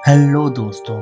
Hello दोस्तों।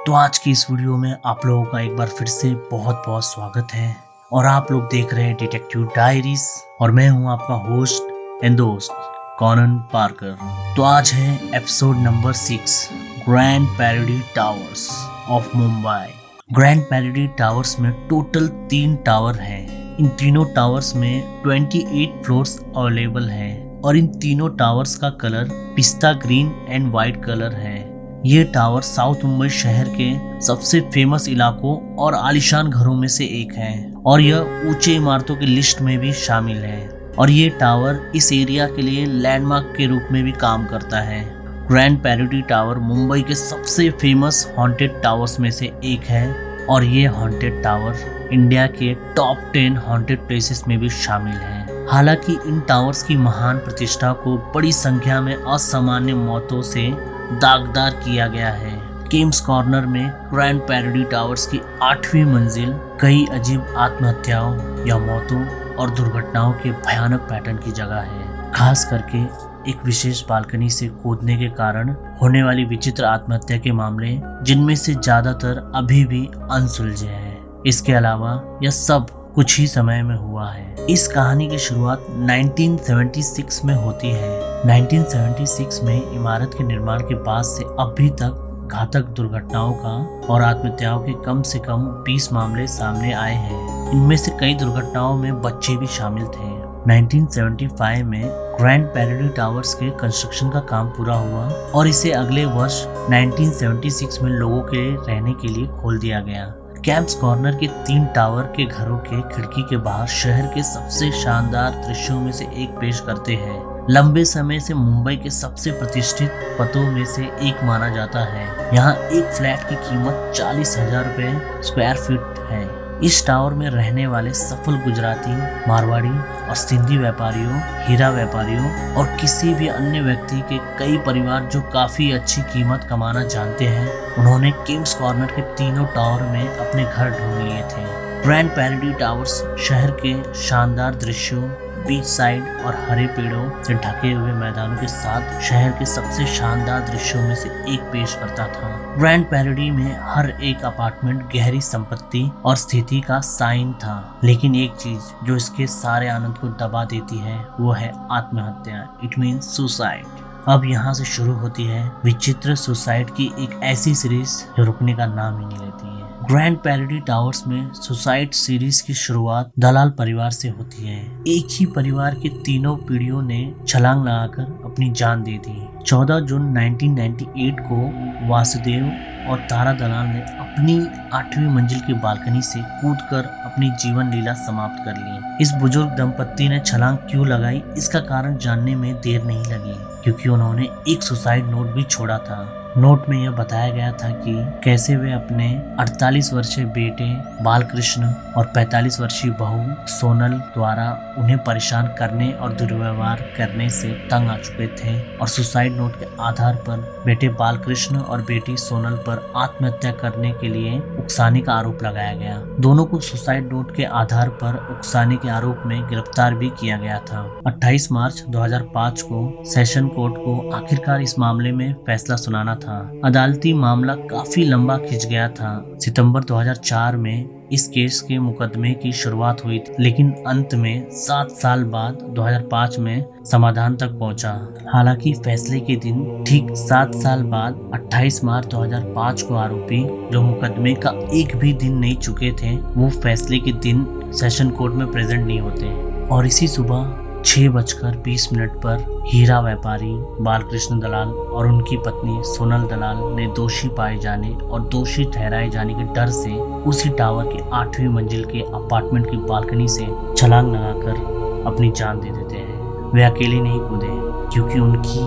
तो आज की इस वीडियो में आप लोगों का एक बार फिर से बहुत बहुत स्वागत है और आप लोग देख रहे हैं डिटेक्टिव डायरीज और मैं हूं आपका होस्ट एंड दोस्त कॉनन पार्कर। तो आज है episode number 6, Grand Paradi Towers of Mumbai. Grand Paradi Towers में टोटल 3 टावर हैं। इन तीनों टावर्स में 28 फ्लोर्स अवेलेबल हैं और इन तीनों टावर्स का कलर पिस्ता ग्रीन एंड व्हाइट कलर है। ये टावर साउथ मुंबई शहर के सबसे फेमस इलाकों और आलीशान घरों में से एक है और यह ऊंचे इमारतों की लिस्ट में भी शामिल है और ये टावर इस एरिया के लिए लैंडमार्क के रूप में भी काम करता है। ग्रैंड पैराडी टावर मुंबई के सबसे फेमस हॉन्टेड टावर्स में से एक है और ये हॉन्टेड टावर इंडिया के टॉप 10 हॉन्टेड प्लेसेस में भी शामिल है। हालांकि इन टावर्स की महान प्रतिष्ठा को बड़ी संख्या में असामान्य मौतों से दागदार किया गया है। किंग्स कॉर्नर में ग्रैंड पैराडी टावर्स की 8वीं मंजिल कई अजीब आत्महत्याओं या मौतों और दुर्घटनाओं के भयानक पैटर्न की जगह है। खास करके एक विशेष बालकनी से कूदने के कारण होने वाली विचित्र आत्महत्या के मामले, जिनमें से ज्यादातर अभी भी अनसुलझे हैं। इसके अलावा यह सब कुछ ही समय में हुआ है। इस कहानी की शुरुआत 1976 में होती है। 1976 में इमारत के निर्माण के बाद से अभी तक घातक दुर्घटनाओं का और आत्महत्याओं के कम से कम 20 मामले सामने आए हैं। इनमें से कई दुर्घटनाओं में बच्चे भी शामिल थे। 1975 में ग्रैंड पैराडी टावर्स के कंस्ट्रक्शन का काम पूरा हुआ और इसे अगले वर्ष 1976 में लोगों के रहने के लिए खोल दिया गया। कैंप्स कॉर्नर के 3 टावर के घरों के खिड़की के बाहर शहर के सबसे शानदार दृश्यों में से एक पेश करते हैं। लंबे समय से मुंबई के सबसे प्रतिष्ठित पतों में से एक माना जाता है। यहाँ एक फ्लैट की कीमत 40,000 रुपए स्क्वायर फीट है। इस टावर में रहने वाले सफल गुजराती, मारवाड़ी और सिंधी व्यापारियों, हीरा व्यापारियों और किसी भी अन्य व्यक्ति के कई परिवार जो काफी अच्छी कीमत कमाना जानते हैं, उन्होंने किंग्स कॉर्नर के तीनों टावर में अपने घर ढूंढ लिए थे। ग्रैंड पैराडी टावर्स शहर के शानदार दृश्यों, बीच साइड और हरे पेड़ों से ढके हुए मैदानों के साथ शहर के सबसे शानदार दृश्यों में से एक पेश करता था। ग्रैंड पैराडी में हर एक अपार्टमेंट गहरी संपत्ति और स्थिति का साइन था, लेकिन एक चीज जो इसके सारे आनंद को दबा देती है वो है आत्महत्या। It means suicide. अब यहाँ से शुरू होती है विचित्र सुसाइड की एक ऐसी सीरीज जो रुकने का नाम ही नहीं लेती है। ग्रैंड पैराडी टावर्स में सुसाइड सीरीज की शुरुआत दलाल परिवार से होती है। एक ही परिवार के तीनों पीढ़ियों ने छलांग लगाकर अपनी जान दे दी। 14 जून 1998 को वासुदेव और तारा दलाल ने अपनी 8वीं मंजिल की बालकनी से कूदकर अपनी जीवन लीला समाप्त कर ली। इस बुजुर्ग दंपत्ति ने छलांग क्यों लगाई, इसका कारण जानने में देर नहीं लगी, क्योंकि उन्होंने एक सुसाइड नोट भी छोड़ा था। नोट में यह बताया गया था कि कैसे वे अपने 48 वर्षीय बेटे बालकृष्ण और 45 वर्षीय बहू सोनल द्वारा उन्हें परेशान करने और दुर्व्यवहार करने से तंग आ चुके थे और सुसाइड नोट के आधार पर बेटे बालकृष्ण और बेटी सोनल पर आत्महत्या करने के लिए उकसाने का आरोप लगाया गया। दोनों को सुसाइड नोट के आधार पर उकसाने के आरोप में गिरफ्तार भी किया गया था। 28 मार्च 2005 को सेशन कोर्ट को आखिरकार इस मामले में फैसला सुनाना था। अदालती मामला काफी लंबा खिंच गया था। सितंबर 2004 में इस केस के मुकदमे की शुरुआत हुई थी, लेकिन अंत में 7 साल बाद 2005 में समाधान तक पहुंचा। हालांकि फैसले के दिन ठीक 7 साल बाद 28 मार्च 2005 को आरोपी जो मुकदमे का एक भी दिन नहीं चुके थे, वो फैसले के दिन सेशन कोर्ट में प्रेजेंट नहीं होते और इसी सुबह 6:20 पर हीरा व्यापारी बालकृष्ण दलाल और उनकी पत्नी सोनल दलाल ने दोषी पाए जाने और दोषी ठहराए जाने के डर से उसी टावर की 8वीं मंजिल के अपार्टमेंट की बालकनी से छलांग लगाकर अपनी जान दे देते हैं। वे अकेले नहीं कूदे, क्योंकि उनकी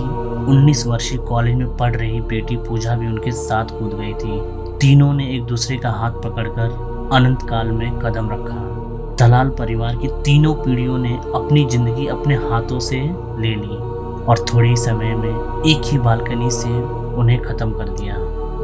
19 वर्षीय कॉलेज में पढ़ रही बेटी पूजा भी उनके साथ कूद गई थी। तीनों ने एक दूसरे का हाथ पकड़कर अनंत काल में कदम रखा। दलाल परिवार की तीनों पीढ़ियों ने अपनी जिंदगी अपने हाथों से ले ली और थोड़े ही समय में एक ही बालकनी से उन्हें खत्म कर दिया।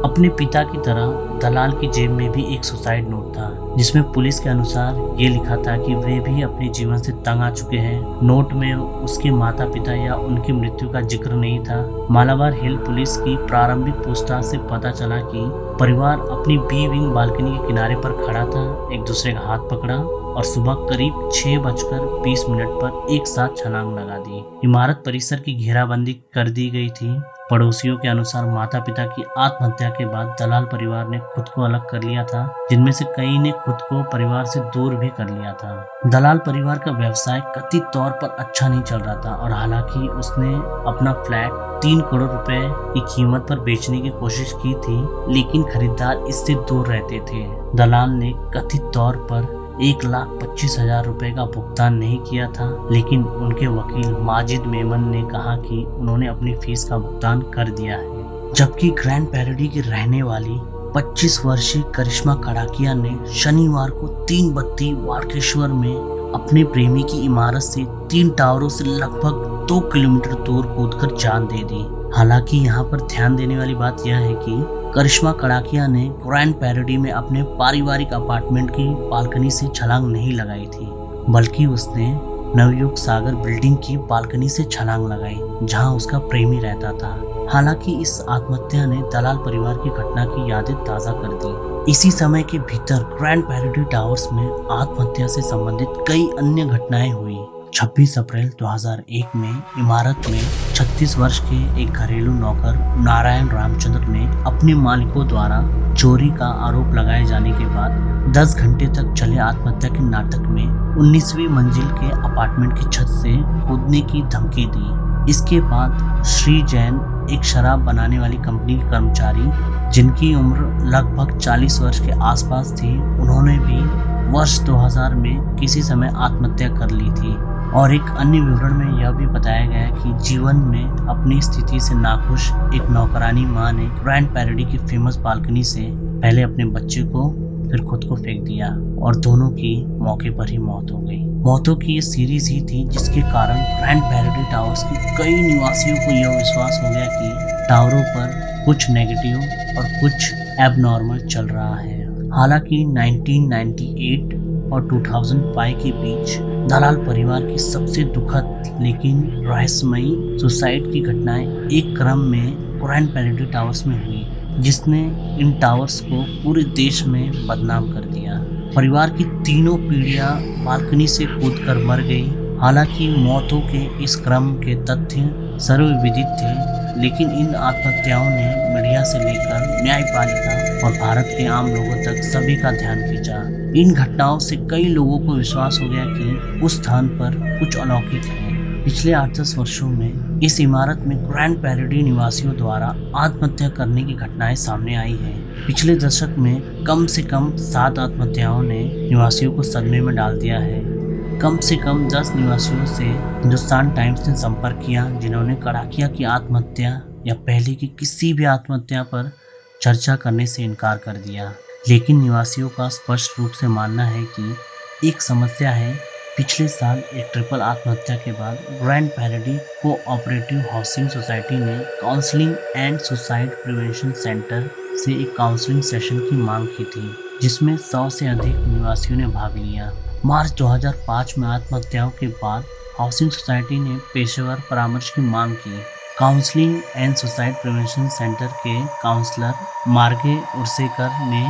अपने पिता की तरह दलाल की जेब में भी एक सुसाइड नोट था, जिसमें पुलिस के अनुसार ये लिखा था कि वे भी अपने जीवन से तंग आ चुके हैं। नोट में उसके माता पिता या उनकी मृत्यु का जिक्र नहीं था। मालाबार हिल पुलिस की प्रारंभिक पूछताछ से पता चला कि परिवार अपनी बी विंग बालकनी के किनारे पर खड़ा था, एक दूसरे का हाथ पकड़ा और सुबह करीब 6:20 पर एक साथ छलांग लगा दी। इमारत परिसर की घेराबंदी कर दी गई थी। पड़ोसियों के अनुसार माता पिता की आत्महत्या के बाद दलाल परिवार ने खुद को अलग कर लिया था, जिनमें से कई ने खुद को परिवार से दूर भी कर लिया था। दलाल परिवार का व्यवसाय कथित तौर पर अच्छा नहीं चल रहा था और हालांकि उसने अपना फ्लैट 3 करोड़ रुपए की कीमत पर बेचने की कोशिश की थी, लेकिन खरीदार इससे दूर रहते थे। दलाल ने कथित तौर पर 1,25,000 रुपए का भुगतान नहीं किया था, लेकिन उनके वकील माजिद मेमन ने कहा कि उन्होंने अपनी फीस का भुगतान कर दिया है। जबकि ग्रैंड पैराडी की रहने वाली 25 वर्षीय करिश्मा कड़ाकिया ने शनिवार को 3 बत्ती वाड़केश्वर में अपने प्रेमी की इमारत से 3 टावरों से लगभग 2 किलोमीटर दूर कूदकर जान दे दी। हालांकि यहाँ पर ध्यान देने वाली बात यह है कि करिश्मा कड़ाकिया ने ग्रैंड पैराडी में अपने पारिवारिक अपार्टमेंट की बालकनी से छलांग नहीं लगाई थी, बल्कि उसने नवयुग सागर बिल्डिंग की बालकनी से छलांग लगाई, जहां उसका प्रेमी रहता था। हालांकि इस आत्महत्या ने दलाल परिवार की घटना की यादें ताज़ा कर दी। इसी समय के भीतर ग्रैंड पैराडी टावर्स में आत्महत्या से संबंधित कई अन्य घटनाएं हुई। 26 अप्रैल 2001 में इमारत में 36 वर्ष के एक घरेलू नौकर नारायण रामचंद्र ने अपने मालिकों द्वारा चोरी का आरोप लगाए जाने के बाद 10 घंटे तक चले आत्महत्या के नाटक में 19वीं मंजिल के अपार्टमेंट की छत से कूदने की धमकी दी। इसके बाद श्री जैन, एक शराब बनाने वाली कंपनी के कर्मचारी जिनकी उम्र लगभग 40 वर्ष के आसपास थी, उन्होंने भी वर्ष 2000 में किसी समय आत्महत्या कर ली थी। और एक अन्य विवरण में यह भी बताया गया कि जीवन में अपनी स्थिति से नाखुश एक नौकरानी मां ने ग्रैंड पैराडी की फेमस बालकनी से पहले अपने बच्चे को फिर खुद को फेंक दिया और दोनों की मौके पर ही मौत हो गई। मौतों की ये सीरीज ही थी जिसके कारण ग्रैंड पैराडी टावर्स के कई निवासियों को यह विश्वास हो गया कि टावरों पर कुछ नेगेटिव और कुछ एबनॉर्मल चल रहा है। हालांकि 1998 और 2005 के बीच दलाल परिवार की सबसे दुखद लेकिन रहस्यमयी सुसाइड की घटनाएं एक क्रम में ग्रैंड पैराडी टावर्स में हुई, जिसने इन टावर्स को पूरे देश में बदनाम कर दिया। परिवार की तीनों पीढ़ियां बालकनी से कूदकर मर गई। हालांकि मौतों के इस क्रम के तथ्य सर्वविदित थे, लेकिन इन आत्महत्याओं ने मीडिया से लेकर न्यायपालिका और भारत के आम लोगों तक सभी का ध्यान खींचा। इन घटनाओं से कई लोगों को विश्वास हो गया कि उस स्थान पर कुछ अलौकिक है। पिछले 8-10 वर्षों में इस इमारत में ग्रैंड पैराडी निवासियों द्वारा आत्महत्या करने की घटनाएं सामने आई हैं। पिछले दशक में कम से कम 7 आत्महत्याओं ने निवासियों को सदमे में डाल दिया है। कम से कम 10 निवासियों से हिंदुस्तान टाइम्स ने संपर्क किया, जिन्होंने कड़ाकिया की आत्महत्या या पहले की किसी भी आत्महत्या पर चर्चा करने से इनकार कर दिया। लेकिन निवासियों का स्पष्ट रूप से मानना है कि एक समस्या है। पिछले साल एक ट्रिपल आत्महत्या के बाद grand Paradi cooperative housing society ने counselling and suicide prevention centre से एक काउंसलिंग सेशन की मांग की थी, जिसमें 100 से अधिक निवासियों ने भाग लिया। मार्च 2005 में आत्महत्याओं के बाद हाउसिंग सोसाइटी ने पेशेवर परामर्श की मांग की। Counselling and suicide prevention centre के काउंसलर मार्गे उर्सेकर ने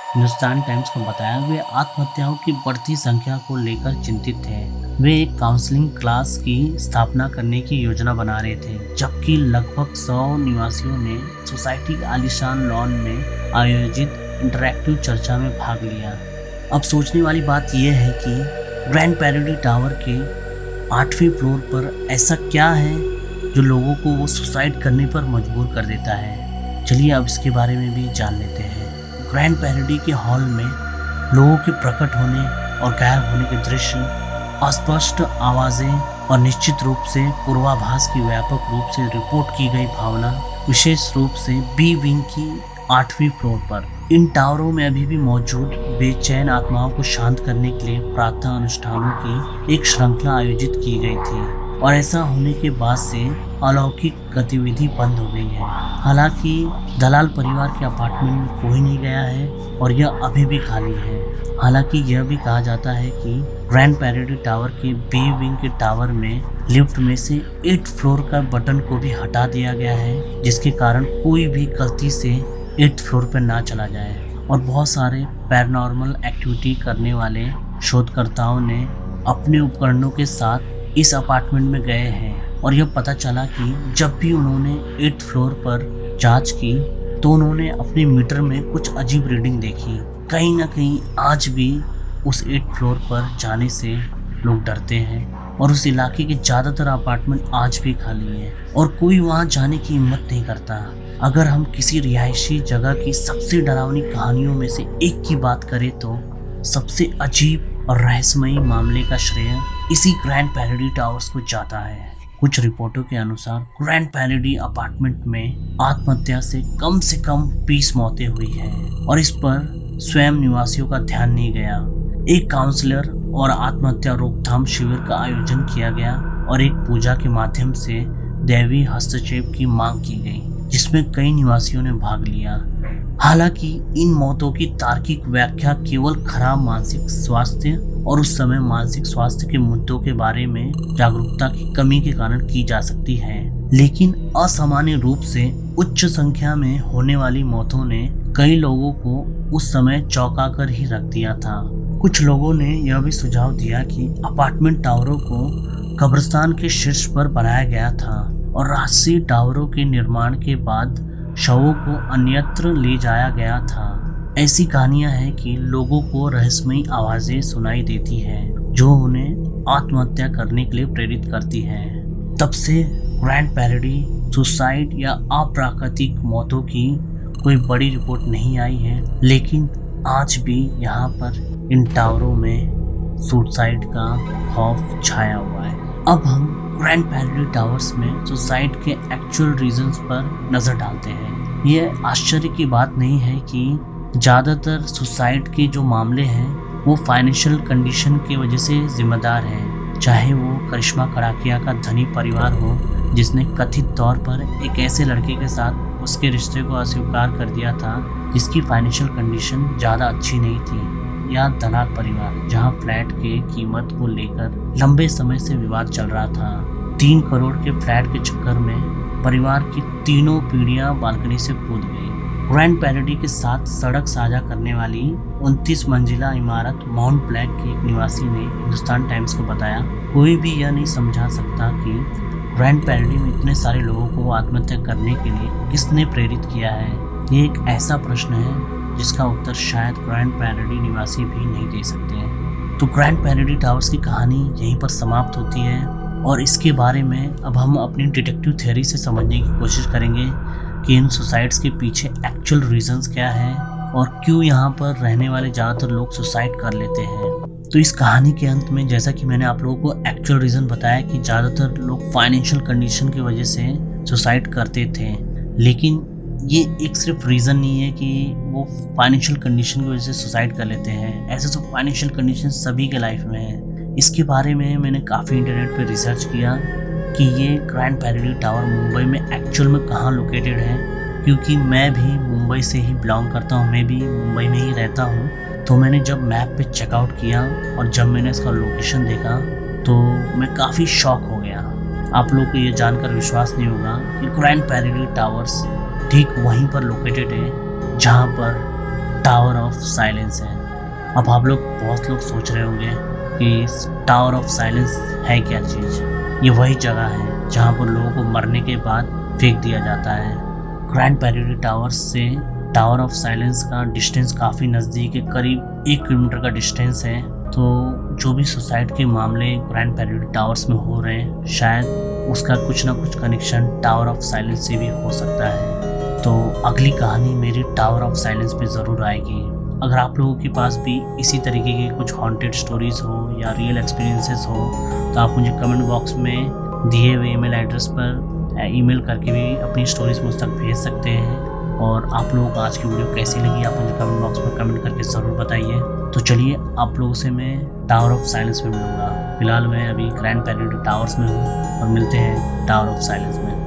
हिंदुस्तान टाइम्स को बताया वे आत्महत्याओं की बढ़ती संख्या को लेकर चिंतित थे। वे एक काउंसलिंग क्लास की स्थापना करने की योजना बना रहे थे, जबकि लगभग 100 निवासियों ने सोसाइटी के आलीशान लॉन में आयोजित इंटरैक्टिव चर्चा में भाग लिया। अब सोचने वाली बात यह है कि ग्रैंड पैराडी टावर के 8वें फ्लोर पर ऐसा क्या है जो लोगों को वो सुसाइड करने पर मजबूर कर देता है। चलिए अब इसके बारे में भी जान लेते हैं। ग्रैंड पैराडी के हॉल में लोगों के प्रकट होने और गायब होने के दृश्य, अस्पष्ट आवाज़ें और निश्चित रूप से पूर्वाभास की व्यापक रूप से रिपोर्ट की गई भावना, विशेष रूप से बी विंग की 8वीं फ्लोर पर। इन टावरों में अभी भी मौजूद बेचैन आत्माओं को शांत करने के लिए प्रार्थना अनुष्ठानों की एक श्रृंखला आयोजित की गई थी। और ऐसा होने के बाद से अलौकिक गतिविधि बंद हो गई है। हालांकि दलाल परिवार के अपार्टमेंट में कोई नहीं गया है और यह अभी भी खाली है। हालांकि यह भी कहा जाता है कि ग्रैंड पैराडी टावर के बी विंग के टावर में लिफ्ट में से 8th फ्लोर का बटन को भी हटा दिया गया है, जिसके कारण कोई भी गलती से 8th फ्लोर पर ना चला जाए। और बहुत सारे पैरानॉर्मल एक्टिविटी करने वाले शोधकर्ताओं ने अपने उपकरणों के साथ इस अपार्टमेंट में गए हैं और यह पता चला कि जब भी उन्होंने 8th फ्लोर पर जांच की तो उन्होंने अपने मीटर में कुछ अजीब रीडिंग देखी। कहीं ना कहीं आज भी उस 8th फ्लोर पर जाने से लोग डरते हैं और उस इलाके के ज़्यादातर अपार्टमेंट आज भी खाली हैं और कोई वहां जाने की हिम्मत नहीं करता। अगर हम किसी रिहायशी जगह की सबसे डरावनी कहानियों में से एक की बात करें तो सबसे अजीब और रहस्यमयी मामले का श्रेय इसी ग्रैंड पैराडी टावर्स को जाता है। कुछ रिपोर्टों के अनुसार ग्रैंड पैराडी अपार्टमेंट में आत्महत्या से कम 20 मौतें हुई हैं और इस पर स्वयं निवासियों का ध्यान नहीं गया। एक काउंसलर और आत्महत्या रोकथाम शिविर का आयोजन किया गया और एक पूजा के माध्यम से दैवी हस्तक्षेप की मांग की गई, जिसमें कई निवासियों ने भाग लिया। हालांकि इन मौतों की तार्किक व्याख्या केवल खराब मानसिक स्वास्थ्य और उस समय मानसिक स्वास्थ्य के मुद्दों के बारे में जागरूकता की कमी के कारण की जा सकती है, लेकिन असामान्य रूप से उच्च संख्या में होने वाली मौतों ने कई लोगों को उस समय चौंका कर ही रख दिया था। कुछ लोगों ने यह भी सुझाव दिया कि अपार्टमेंट टावरों को कब्रिस्तान के शीर्ष पर बनाया गया था और राजसी टावरों के निर्माण के बाद शवों को अन्यत्र ले जाया गया था। ऐसी कहानियां हैं कि लोगों को रहस्यमयी आवाजें सुनाई देती हैं जो उन्हें आत्महत्या करने के लिए प्रेरित करती हैं। तब से ग्रैंड पैराडी सुसाइड या अप्राकृतिक मौतों की कोई बड़ी रिपोर्ट नहीं आई है, लेकिन आज भी यहाँ पर इन टावरों में सुसाइड का खौफ छाया हुआ है। अब हम ग्रैंड पैराडी टावर्स में सुसाइड के एक्चुअल रीजंस पर नजर डालते हैं। ये आश्चर्य की बात नहीं है कि ज़्यादातर सुसाइड के जो मामले हैं वो फाइनेंशियल कंडीशन की वजह से जिम्मेदार हैं। चाहे वो करिश्मा कड़ाकिया का धनी परिवार हो जिसने कथित तौर पर एक ऐसे लड़के के साथ उसके रिश्ते को अस्वीकार कर दिया था जिसकी फाइनेंशियल कंडीशन ज़्यादा अच्छी नहीं थी, या दलाल परिवार जहां फ्लैट के कीमत को लेकर लंबे समय से विवाद चल रहा था। 3 करोड़ के फ्लैट के चक्कर में परिवार की तीनों पीढ़ियां बालकनी से कूद गई। ग्रैंड पैराडी के साथ सड़क साझा करने वाली 29 मंजिला इमारत माउंट ब्लैक के एक निवासी ने हिंदुस्तान टाइम्स को बताया, कोई भी यह नहीं समझा सकता कि ग्रैंड पैराडी में इतने सारे लोगों को आत्महत्या करने के लिए किसने प्रेरित किया है। ये एक ऐसा प्रश्न है जिसका उत्तर शायद ग्रैंड पैराडी निवासी भी नहीं दे सकते हैं। तो ग्रैंड पैराडी टावर्स की कहानी यहीं पर समाप्त होती है और इसके बारे में अब हम अपनी डिटेक्टिव थ्योरी से समझने की कोशिश करेंगे कि इन सुसाइड्स के पीछे एक्चुअल रीजंस क्या है और क्यों यहाँ पर रहने वाले ज़्यादातर लोग सुसाइड कर लेते हैं। तो इस कहानी के अंत में जैसा कि मैंने आप लोगों को एक्चुअल रीज़न बताया कि ज़्यादातर लोग फाइनेंशियल कंडीशन की वजह से सुसाइड करते थे, लेकिन ये एक सिर्फ रीज़न नहीं है कि वो फाइनेंशियल कंडीशन की वजह से सुसाइड कर लेते हैं। ऐसे तो फाइनेंशियल कंडीशन सभी के लाइफ में है। इसके बारे में मैंने काफ़ी इंटरनेट पे रिसर्च किया कि ये ग्रैंड पैराडी टावर मुंबई में एक्चुअल में कहाँ लोकेटेड है, क्योंकि मैं भी मुंबई से ही बिलोंग करता हूँ, मैं भी मुंबई में ही रहता हूँ। तो मैंने जब मैप पे चेकआउट किया और जब मैंने इसका लोकेशन देखा तो मैं काफ़ी शॉक हो गया। आप लोगों को ये जानकर विश्वास नहीं होगा कि ग्रैंड पैराडी टावर्स ठीक वहीं पर लोकेटेड है जहाँ पर टावर ऑफ साइलेंस है। अब आप लोग बहुत लोग सोच रहे होंगे कि टावर ऑफ साइलेंस है क्या चीज़। ये वही जगह है जहाँ पर लोगों को मरने के बाद फेंक दिया जाता है। ग्रैंड पैराडी टावर्स से टावर ऑफ साइलेंस का डिस्टेंस काफ़ी नज़दीक है, करीब 1 किलोमीटर का डिस्टेंस है। तो जो भी सुसाइड के मामले ग्रैंड पैराडी टावर्स में हो रहे हैं शायद उसका कुछ ना कुछ कनेक्शन टावर ऑफ साइलेंस से भी हो सकता है। तो अगली कहानी मेरी टावर ऑफ साइलेंस पे ज़रूर आएगी। अगर आप लोगों के पास भी इसी तरीके के कुछ हॉन्टेड स्टोरीज़ हो या रियल एक्सपीरियंसेस हो तो आप मुझे कमेंट बॉक्स में दिए हुए ईमेल एड्रेस पर ईमेल करके भी अपनी स्टोरीज मुझ तक भेज सकते हैं। और आप लोगों को आज की वीडियो कैसी लगी आप मुझे कमेंट बॉक्स में कमेंट करके ज़रूर बताइए। तो चलिए आप लोगों से मैं टावर ऑफ साइलेंस में मिलूँगा। फिलहाल मैं अभी ग्रैंड पेरिड टावर्स में हूँ और मिलते हैं टावर ऑफ साइलेंस में।